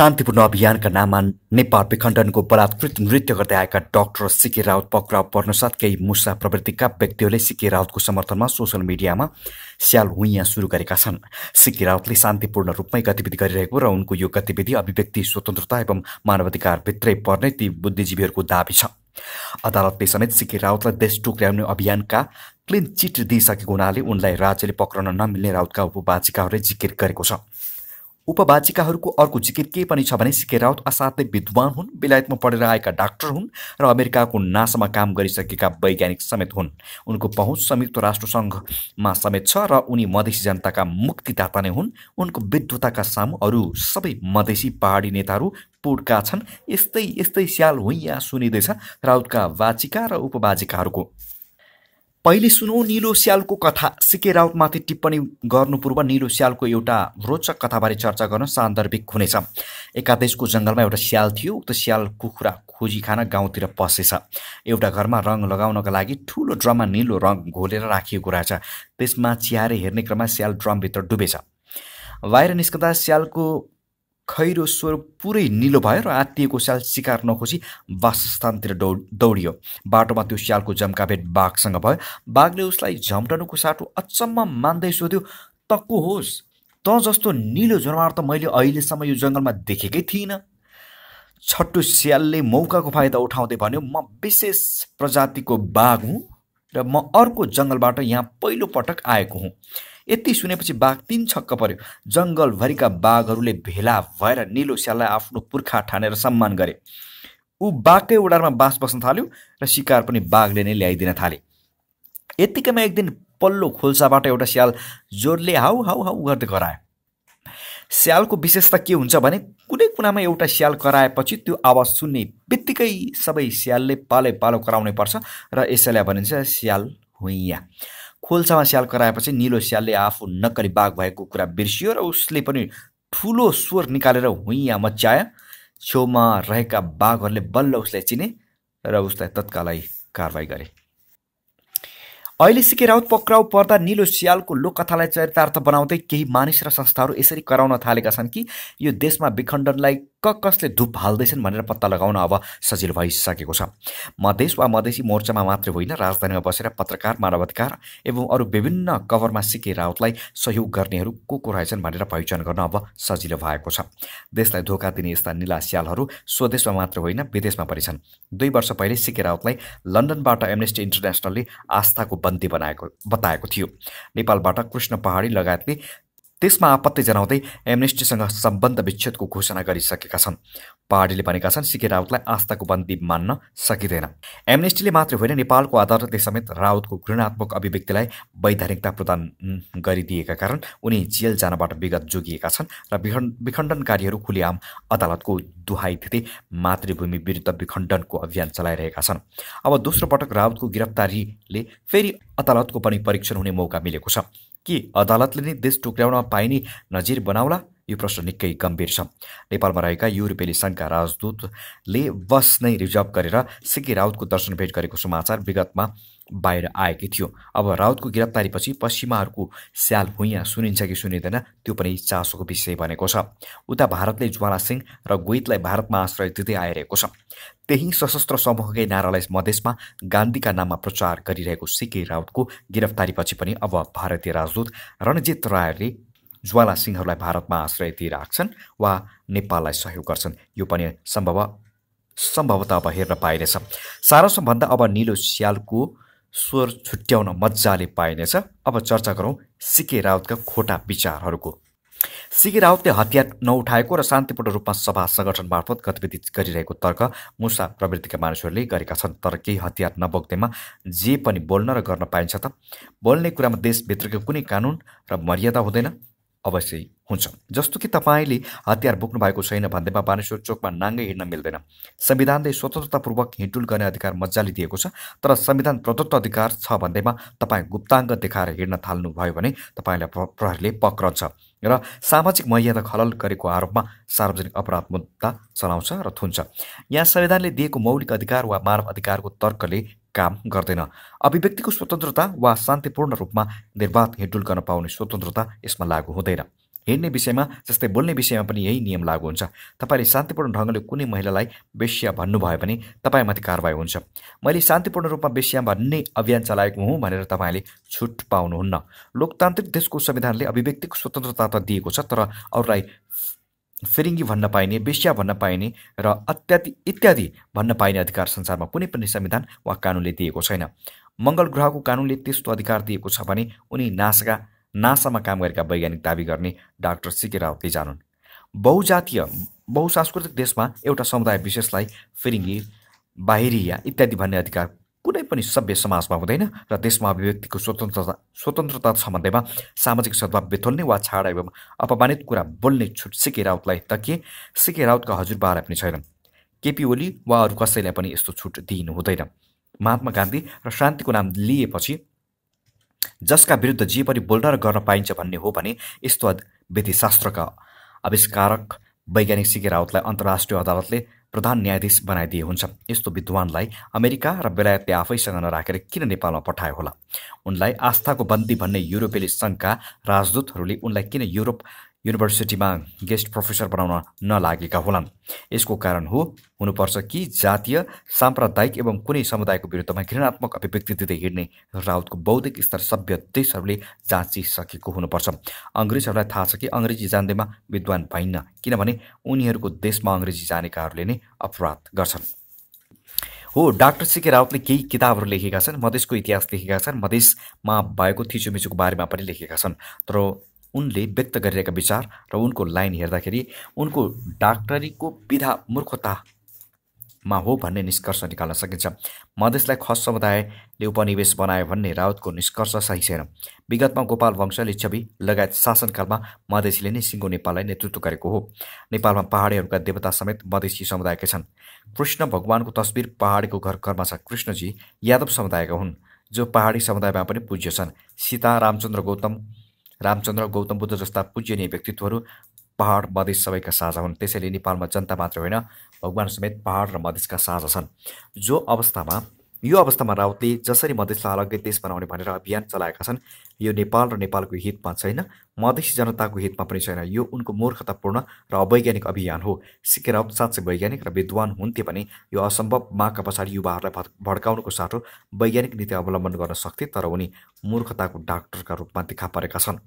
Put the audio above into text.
शान्तिपूर्ण अभियानका नाममा नेपाल विखण्डनको बलात्कृत नृत्य गर्दै आएका डाक्टर सिके राउत पक्राउ पर्नसाथ केही मुसा प्रवृत्तिका व्यक्तिहरूले सिके राउतको समर्थनमा सोसल मिडियामा स्याल हुइयाँ सुरु गरेका छन्। सिके राउतले शान्तिपूर्ण रूपमै गतिविधि गरिरहेको र उनको यो गतिविधि अभिव्यक्ति स्वतन्त्रता एवं मानवाधिकारभित्रै पर्ने ती बुद्धिजीवीहरूको दाबी छ। अदालतले समेत सिके राउतलाई देश टुक्र्याउने अभियानका क्लिन चिट दिइसकेको हुनाले उनलाई राज्यले पक्रन नमिल्ने राउतका उपवाचिकाहरूले जिकिर गरेको छ। उपवाचिकाहरूको अर्को जिकिर के पनि छ भने सिके राउत असाध्यै विद्वान हुन्, बेलायतमा पढेर आएका डाक्टर हुन् र अमेरिकाको नासामा काम गरिसकेका वैज्ञानिक समेत हुन्। उनको पहुँच संयुक्त राष्ट्रसङ्घमा समेत छ र उनी मधेसी जनताका मुक्तिदाता नै हुन्। उनको विद्वताका सामु अरू सबै मधेसी पहाडी नेताहरू पुड्का छन्। यस्तै यस्तै स्याल हुइयाँ सुनिँदैछ राउतका वाचिका र उपवाचिकाहरूको। पहिले सुनौ निलो स्यालको कथा। सिके राउतमाथि टिप्पणी गर्नु पूर्व निलो स्यालको एउटा रोचक कथाबारे चर्चा गर्न सान्दर्भिक हुनेछ। एकादेशको जङ्गलमा एउटा स्याल थियो। उक्त स्याल कुखुरा खोजी खान गाउँतिर पसेछ। एउटा घरमा रङ लगाउनका लागि ठुलो ड्रममा निलो रङ घोलेर राखिएको रहेछ। त्यसमा चिहारे हेर्ने क्रममा स्याल ड्रमभित्र डुबेछ। बाहिर निस्कँदा स्यालको खैरो स्वर पुरै निलो भयो र आत्तिएको स्याल शिकार नखोजी वासस्थानतिर दौडियो। बाटोमा त्यो स्यालको जम्का भेट बाघसँग भयो। बाघले उसलाई झम्टनुको साटो अचम्म मान्दै सोध्यो, त को होस्? त जस्तो निलो जनावर त मैले अहिलेसम्म यो जङ्गलमा देखेकै थिइनँ। छट्टु स्यालले मौकाको फाइदा उठाउँदै भन्यो, म विशेष प्रजातिको बाघ हुँ र म अर्को जङ्गलबाट यहाँ पहिलो पटक आएको हुँ। यति सुनेपछि बाघ तीन छक्क पर्यो। जङ्गलभरिका बाघहरूले भेला भएर निलो स्याललाई आफ्नो पुर्खा ठानेर सम्मान गरे। ऊ बाघकै उडारमा बास बस्न थाल्यो र शिकार पनि बाघले नै ल्याइदिन थाले। यत्तिकैमा एक दिन पल्लो खोल्साबाट एउटा स्याल जोडले हाउ हाउ हाउ गर्दै करायो। स्यालको विशेषता के हुन्छ भने कुनै कुनामा एउटा स्याल कराएपछि त्यो आवाज सुन्ने बित्तिकै सबै स्यालले पालै पालो कराउनै पर्छ र यसैलाई भनिन्छ स्याल हुइयाँ। खोल्सामा स्याल कराएपछि निलो स्यालले आफू नक्कली बाघ भएको कुरा बिर्सियो र उसले पनि ठुलो स्वर निकालेर हुइयाँ मच्चायो। छेउमा रहेका बाघहरूले बल्ल उसलाई चिने र उसलाई तत्कालै कारवाही गरे। अहिले सिके राउत पक्राउ पर्दा निलो स्यालको लोककथालाई चरितार्थ बनाउँदै केही मानिस र संस्थाहरू यसरी कराउन थालेका छन् कि यो देशमा विखण्डनलाई कसले धुप हाल्दैछन् भनेर पत्ता लगाउन अब सजिलो भइसकेको छ। मधेस वा मधेसी मोर्चामा मात्रै होइन, राजधानीमा बसेर पत्रकार, मानवाधिकार एवं अरू विभिन्न कभरमा सिके राउतलाई सहयोग गर्नेहरू को रहेछन् भनेर पहिचान गर्न अब सजिलो भएको छ। देशलाई धोका दिने यस्ता निला स्यालहरू स्वदेशमा मात्र होइन, विदेशमा पनि छन्। 2 वर्ष पहिले सिके राउतलाई लन्डनबाट एम्नेस्टी इन्टरनेसनलले आस्थाको बन्दी बताएको थियो। नेपालबाट कृष्ण पहाडी लगायतले त्यसमा आपत्ति जनाउँदै एम्नेस्टीसँग सम्बन्ध विच्छेदको घोषणा गरिसकेका छन्। पहाडीले भनेका छन् सिके राउतलाई आस्थाको बन्दी मान्न सकिँदैन। एम्नेस्टीले मात्रै होइन, नेपालको अदालतले समेत राउतको घृणात्मक अभिव्यक्तिलाई वैधानिकता प्रदान गरिदिएका कारण उनी जेल जानबाट विगत जोगिएका छन् र विखण्डनकारीहरू खुलेआम अदालतको दुहाई दिँदै मातृभूमि विरुद्ध विखण्डनको अभियान चलाइरहेका छन्। अब दोस्रो पटक राउतको गिरफ्तारीले फेरि अदालतको पनि परीक्षण हुने मौका मिलेको छ। के अदालतले नै देश टुक्र्याउन पाइने नजिर बनाउला? यो प्रश्न निकै गम्भीर छ। नेपालमा रहेका युरोपेली सङ्घका राजदूतले बस नै रिजर्भ गरेर सिके राउतको दर्शन भेट गरेको समाचार विगतमा बाहिर आएकै थियो। अब राउतको गिरफ्तारीपछि पश्चिमाहरूको स्याल भुइँया सुनिन्छ कि सुनिँदैन त्यो पनि चासोको विषय बनेको छ। उता भारतले ज्वाला सिंह र गोइतलाई भारतमा आश्रय दिँदै आइरहेको छ। त्यही सशस्त्र समूहकै नारालाई मधेसमा गान्धीका नाममा प्रचार गरिरहेको सिके राउतको गिरफ्तारीपछि पनि अब भारतीय राजदूत रणजित रायले ज्वाला सिंहहरूलाई भारतमा आश्रय दिइराख्छन् वा नेपाललाई सहयोग गर्छन्, यो पनि सम्भवतः अब हेर्न पाइनेछ। सारांशमा भन्दा अब निलो स्यालको स्वर छुट्याउन मजाले पाइनेछ। अब चर्चा गरौँ सिके राउतका खोटा विचारहरूको। सिके राउतले हतियार नउठाएको र शान्तिपूर्ण रूपमा सभा सङ्गठन मार्फत गतिविधि गरिरहेको तर्क मुसा प्रवृत्तिका मानिसहरूले गरेका छन्। तर केही हतियार नबोक्दैमा जे पनि बोल्न र गर्न पाइन्छ त? बोल्ने कुरामा देशभित्रको कुनै कानुन र मर्यादा हुँदैन? अवश्य हुन्छ। जस्तो कि तपाईँले हतियार बोक्नु भएको छैन भन्दैमा मानिसहरू चोकमा नाङ्गै हिँड्न मिल्दैन। संविधानले स्वतन्त्रतापूर्वक हिँडुल गर्ने अधिकार मजाले दिएको छ, तर संविधान प्रदत्त अधिकार छ भन्दैमा तपाईँ गुप्ताङ्ग देखाएर हिँड्न थाल्नुभयो भने तपाईँलाई प्रहरीले पक्रन्छ र सामाजिक मर्यादा खलल गरेको आरोपमा सार्वजनिक अपराध मुद्दा चलाउँछ र थुन्छ। यहाँ संविधानले दिएको मौलिक अधिकार वा मानव अधिकारको तर्कले काम गर्दैन। अभिव्यक्तिको स्वतन्त्रता वा शान्तिपूर्ण रूपमा निर्वाध हिँडुल गर्न पाउने स्वतन्त्रता यसमा लागू हुँदैन। हिँड्ने विषयमा जस्तै बोल्ने विषयमा पनि यही नियम लागू हुन्छ। तपाईँले शान्तिपूर्ण ढङ्गले कुनै महिलालाई वेश्या भन्नुभयो भने तपाईँमाथि कारबाही हुन्छ। मैले शान्तिपूर्ण रूपमा वेश्या भन्ने अभियान चलाएको हुँ भनेर तपाईँले छुट पाउनुहुन्न। लोकतान्त्रिक देशको संविधानले अभिव्यक्तिको स्वतन्त्रता त दिएको छ, तर अरूलाई फिरिङ्गी भन्न पाइने, वेश्या भन्न पाइने र इत्यादि भन्न पाइने अधिकार संसारमा कुनै पनि संविधान वा कानुनले दिएको छैन। मङ्गल ग्रहको कानुनले त्यस्तो अधिकार दिएको छ भने उनी नासामा काम गरेका वैज्ञानिक दावी गर्ने डाक्टर सीके राउतले जानुन्। बहुजातीय बहुसांस्कृतिक देशमा एउटा समुदाय विशेषलाई फिरिङ्गी, बाहिरिया इत्यादि भन्ने अधिकार कुनै पनि सभ्य समाजमा हुँदैन र देशमा अभिव्यक्तिको स्वतन्त्रता सम्बन्धमा सामाजिक सद्भाव बेथोल्ने वा छाडा एवं अपमानित कुरा बोल्ने छुट सीके राउतलाई त के, सीके राउतका हजुरबालाई पनि छैन। केपी ओली वा अरू कसैलाई पनि यस्तो छुट दिइनु हुँदैन। महात्मा गान्धी र शान्तिको नाम लिएपछि जसका विरुद्ध जे पनि बोल्न र गर्न पाइन्छ भन्ने हो भने यस्तो विधिशास्त्रका आविष्कारक वैज्ञानिक सीके राउतलाई अन्तर्राष्ट्रिय अदालतले प्रधान न्यायाधीश बनाइदिए हुन्छ। यस्तो विद्वानलाई अमेरिका र बेलायतले आफैसँग नराखेर किन नेपालमा पठायो होला? उनलाई आस्थाको बन्दी भन्ने युरोपेली सङ्घका राजदूतहरूले उनलाई किन युरोप युनिभर्सिटीमा गेस्ट प्रोफेसर बनाउन नलागेका होलान्? यसको कारण हुनुपर्छ कि जातीय, साम्प्रदायिक एवं कुनै समुदायको विरुद्धमा घृणात्मक अभिव्यक्ति दिँदै हिँड्ने राउतको बौद्धिक स्तर सभ्य देशहरूले जाँचिसकेको हुनुपर्छ। अङ्ग्रेजहरूलाई थाहा छ कि अङ्ग्रेजी जान्दैमा विद्वान भइन्न, किनभने उनीहरूको देशमा अङ्ग्रेजी जानेकाहरूले नै अपराध गर्छन्। हो, डाक्टर सीके राउतले केही किताबहरू लेखेका छन्, मधेसको इतिहास लेखेका छन्, मधेसमा भएको थिचोमिचोको बारेमा पनि लेखेका छन्, तर उनले व्यक्त गरिरहेका विचार र उनको लाइन हेर्दाखेरि उनको डाक्टरीको विधा मूर्खतामा हो भन्ने निष्कर्ष निकाल्न सकिन्छ। मधेसलाई खस समुदायले उपनिवेश बनायो भन्ने राउतको निष्कर्ष सही छैन। विगतमा गोपाल वंश, लिच्छवी लगायत शासनकालमा मधेसीले नै सिङ्गो नेपाललाई नेतृत्व गरेको हो। नेपालमा पहाडीहरूका देवता समेत मधेसी समुदायकै छन्। कृष्ण भगवानको तस्बिर पहाडीको घरमा छ। कृष्णजी यादव समुदायका हुन्, जो पहाडी समुदायमा पनि पूज्य छन्। सीता, रामचन्द्र, गौतम बुद्ध जस्ता पूज्यनीय व्यक्तित्वहरू पहाड मधेस सबैका साझा हुन्। त्यसैले नेपालमा जनता मात्र होइन, भगवान समेत पहाड र मधेसका साझा छन्। यो अवस्थामा राउतले जसरी मधेसलाई अलग्गै देश बनाउने भनेर अभियान चलाएका छन्, यो नेपाल र नेपालको हितमा छैन, मधेसी जनताको हितमा पनि छैन। यो उनको मूर्खतापूर्ण र अवैज्ञानिक अभियान हो। सीके राउत साँच्चै वैज्ञानिक र विद्वान हुन्थे भने यो असम्भव मागका पछाडि युवाहरूलाई भड्काउनुको साटो वैज्ञानिक नीति अवलम्बन गर्न सक्थे, तर उनी मूर्खताको डाक्टरका रूपमा देखा परेका छन्।